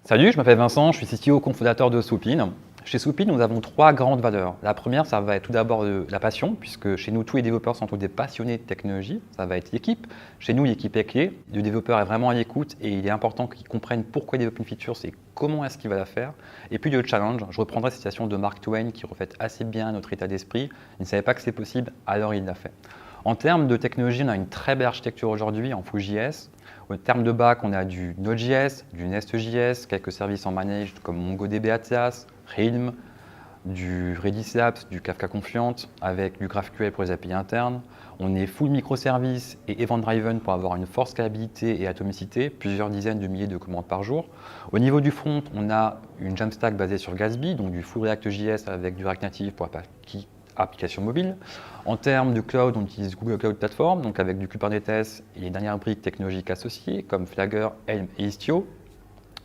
Salut, je m'appelle Vincent, je suis CTO cofondateur de Soupin. Chez Soupin, nous avons trois grandes valeurs. La première, ça va être tout d'abord la passion, puisque chez nous, tous les développeurs sont tous des passionnés de technologie. Ça va être l'équipe. Chez nous, l'équipe est clé. Le développeur est vraiment à l'écoute et il est important qu'il comprenne pourquoi il développe une feature, c'est comment est-ce qu'il va la faire. Et puis le challenge, je reprendrai cette citation de Mark Twain qui reflète assez bien notre état d'esprit. Il ne savait pas que c'est possible, alors il l'a fait. En termes de technologie, on a une très belle architecture aujourd'hui en Full.js. En termes de back, on a du Node.js, du Nest.js, quelques services en managed comme MongoDB Atlas, Realm, du Redis Apps, du Kafka Confluent, avec du GraphQL pour les API internes. On est full microservice et event-driven pour avoir une forte scalabilité et atomicité, plusieurs dizaines de milliers de commandes par jour. Au niveau du front, on a une Jamstack basée sur Gatsby, donc du full React.js avec du React Native pour application mobile. En termes de cloud, on utilise Google Cloud Platform, donc avec du Kubernetes et les dernières briques technologiques associées comme Flagger, Helm et Istio.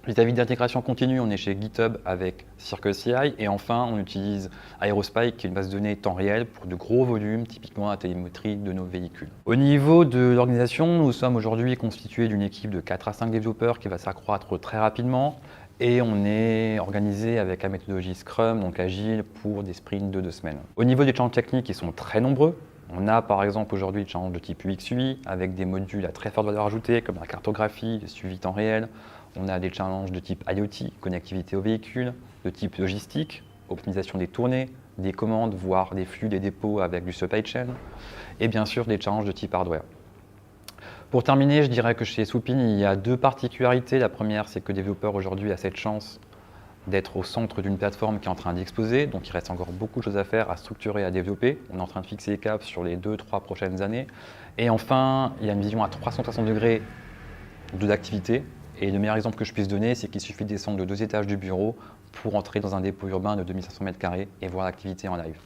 Vis-à-vis d'intégration continue, on est chez GitHub avec CircleCI et enfin on utilise Aerospike qui est une base de données temps réel pour de gros volumes, typiquement la télémétrie de nos véhicules. Au niveau de l'organisation, nous sommes aujourd'hui constitués d'une équipe de 4 à 5 développeurs qui va s'accroître très rapidement et on est organisé avec la méthodologie Scrum, donc agile, pour des sprints de 2 semaines. Au niveau des challenges techniques, ils sont très nombreux. On a par exemple aujourd'hui des challenges de type UX/UI avec des modules à très forte valeur ajoutée comme la cartographie, le suivi temps réel. On a des challenges de type IoT, connectivité aux véhicules, de type logistique, optimisation des tournées, des commandes, voire des flux, des dépôts avec du supply chain, et bien sûr des challenges de type hardware. Pour terminer, je dirais que chez Soupin, il y a 2 particularités. La première, c'est que le développeur aujourd'hui a cette chance d'être au centre d'une plateforme qui est en train d'exploser, donc il reste encore beaucoup de choses à faire, à structurer, à développer. On est en train de fixer les caps sur les 2-3 prochaines années. Et enfin, il y a une vision à 360 degrés de l'activité. Et le meilleur exemple que je puisse donner, c'est qu'il suffit de descendre de 2 étages du bureau pour entrer dans un dépôt urbain de 2500 m² et voir l'activité en live.